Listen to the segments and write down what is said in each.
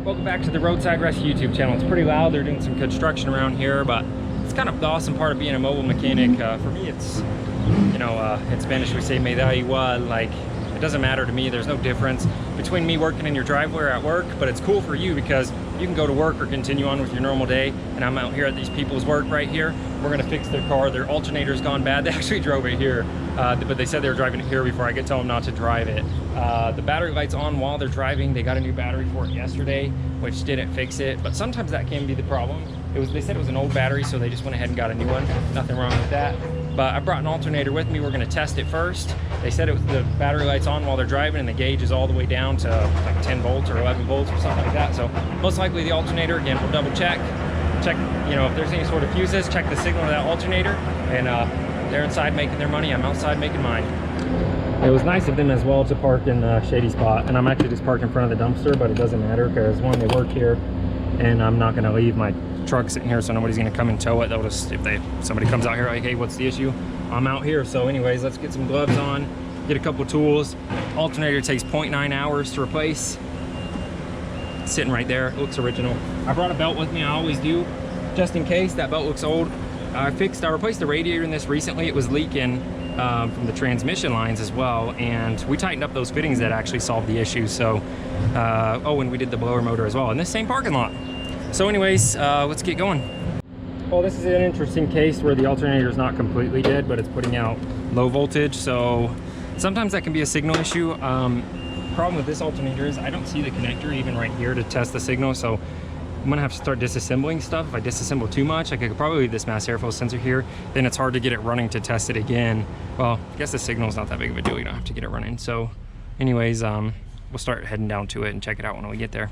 Welcome back to the Roadside Rescue YouTube channel. It's pretty loud. They're doing some construction around here, but it's kind of the awesome part of being a mobile mechanic. For me, it's, you know, in Spanish we say, me da igual. Like, it doesn't matter to me. There's no difference between me working in your driveway or at work, but it's cool for you because you can go to work or continue on with your normal day. And I'm out here at these people's work right here. We're gonna fix their car. Their alternator's gone bad. They actually drove it here, but they said they were driving it here before I could tell them not to drive it. The battery light's on while they're driving. They got a new battery for it yesterday, which didn't fix it, but sometimes that can be the problem. They said it was an old battery, so they just went ahead and got a new one. Nothing wrong with that. But I brought an alternator with me. We're gonna test it first. They said the battery light's on while they're driving and the gauge is all the way down to like 10 volts or 11 volts or something like that. So most likely the alternator, again, we'll double check, you know, if there's any sort of fuses, check the signal of that alternator, and they're inside making their money. I'm outside making mine. It was nice of them as well to park in the shady spot, and I'm actually just parked in front of the dumpster, but it doesn't matter because one, they work here, and I'm not gonna leave my truck sitting here so nobody's gonna come and tow it. They'll just, if somebody comes out here like, hey, what's the issue? I'm out here. So anyways, let's get some gloves on, get a couple tools. Alternator takes 0.9 hours to replace. It's sitting right there. It looks original. I brought a belt with me. I always do, just in case that belt looks old. I replaced the radiator in this recently. It was leaking from the transmission lines as well, and we tightened up those fittings that actually solved the issue. So oh, and we did the blower motor as well in this same parking lot. So anyways, let's get going. Well, this is an interesting case where the alternator is not completely dead, but it's putting out low voltage. So sometimes that can be a signal issue. Problem with this alternator is I don't see the connector even right here to test the signal. So I'm gonna have to start disassembling stuff. If I disassemble too much, I could probably leave this mass airflow sensor here. Then it's hard to get it running to test it again. Well, I guess the signal is not that big of a deal. You don't have to get it running. So anyways, we'll start heading down to it and check it out when we get there.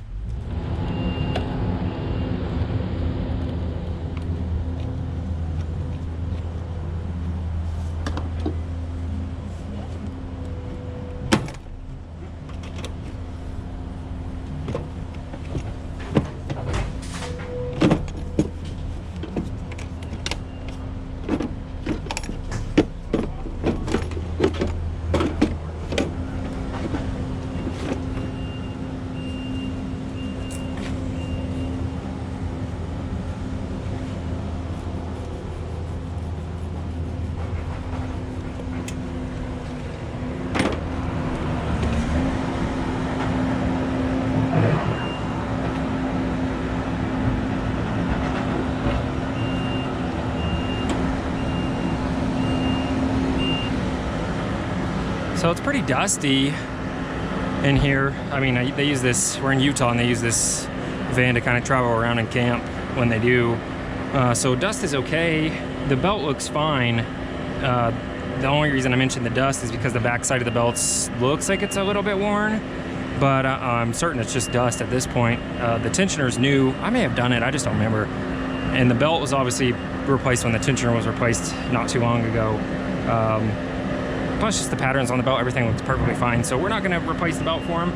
So it's pretty dusty in here. I mean, they use this, we're in Utah, and they use this van to kind of travel around and camp when they do. So dust is okay. The belt looks fine. The only reason I mentioned the dust is because the back side of the belt looks like it's a little bit worn, but I'm certain it's just dust at this point. The tensioner's new. I may have done it, I just don't remember. And the belt was obviously replaced when the tensioner was replaced not too long ago. Plus just the patterns on the belt, everything looks perfectly fine. So we're not gonna replace the belt for him.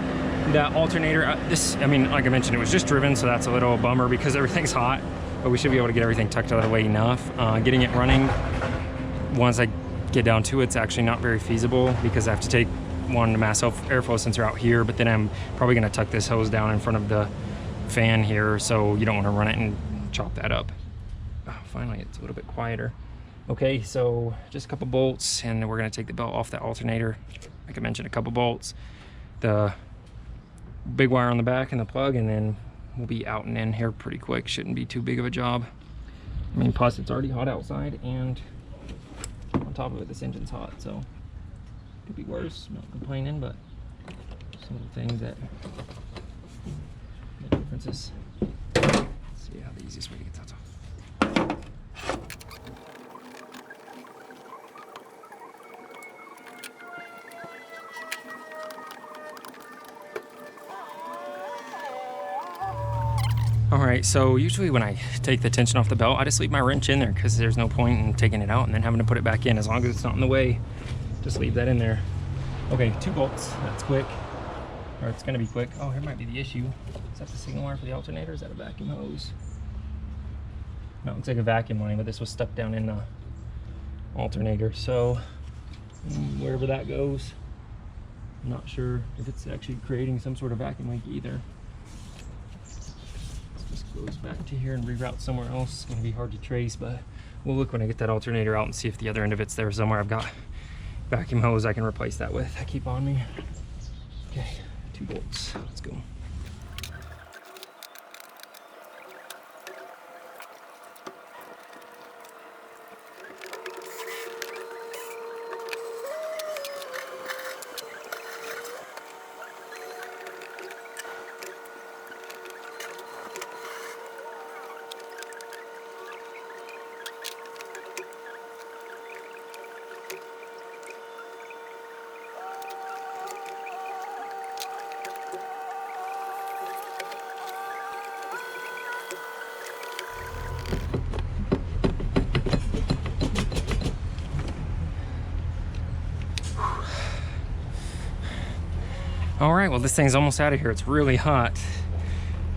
That alternator, I mean, like I mentioned, it was just driven, so that's a little bummer because everything's hot, but we should be able to get everything tucked out of the way enough. Getting it running, once I get down to it, it's actually not very feasible because I have to take one mass airflow sensor out here, but then I'm probably gonna tuck this hose down in front of the fan here, so you don't wanna run it and chop that up. Oh, finally, it's a little bit quieter. Okay, so just a couple bolts, and we're gonna take the belt off that alternator. Like I mentioned, a couple bolts, the big wire on the back and the plug, and then we'll be out and in here pretty quick. Shouldn't be too big of a job. I mean, plus it's already hot outside, and on top of it, this engine's hot, so could be worse. Not complaining, but some of the things that make differences. Let's see how the easiest way to get that off. All right, so usually when I take the tension off the belt, I just leave my wrench in there because there's no point in taking it out and then having to put it back in. As long as it's not in the way, just leave that in there. Okay, 2 bolts, that's quick, or it's gonna be quick. Oh, here might be the issue. Is that the signal wire for the alternator? Is that a vacuum hose? No, it looks like a vacuum line, but this was stuck down in the alternator. So wherever that goes, I'm not sure if it's actually creating some sort of vacuum leak either. This goes back to here and reroute somewhere else. It's gonna be hard to trace, but we'll look when I get that alternator out and see if the other end of it's there somewhere. I've got vacuum hose I can replace that with. I keep on me. Okay, 2 bolts. Let's go. All right, well, this thing's almost out of here. It's really hot,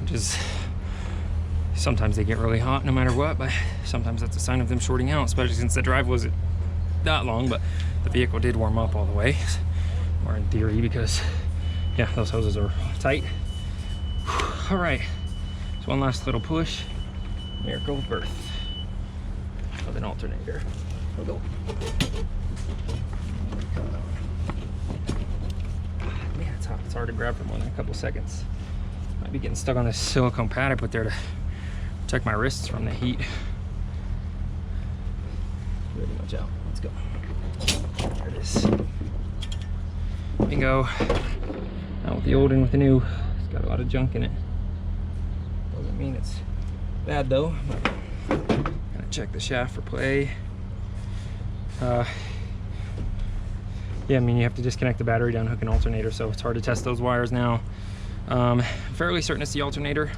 which is, sometimes they get really hot no matter what, but sometimes that's a sign of them shorting out, especially since the drive wasn't that long, but the vehicle did warm up all the way, or in theory, because yeah, those hoses are tight. All right, so one last little push. Miracle of birth of an alternator. We'll go. Man, it's hot. It's hard to grab for more than a couple seconds. Might be getting stuck on this silicone pad I put there to protect my wrists from the heat. Pretty much out. Let's go. There it is. Bingo. Out with the old and with the new. It's got a lot of junk in it. Doesn't mean it's bad though. Gonna check the shaft for play. Yeah, I mean, you have to disconnect the battery, downhook an alternator, so it's hard to test those wires now. Fairly certain it's the alternator.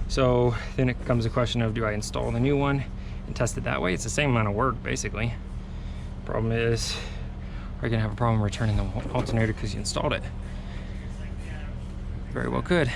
So then it comes a question of, do I install the new one and test it that way? It's the same amount of work, basically. Problem is, are you gonna have a problem returning the alternator because you installed it? Very well could.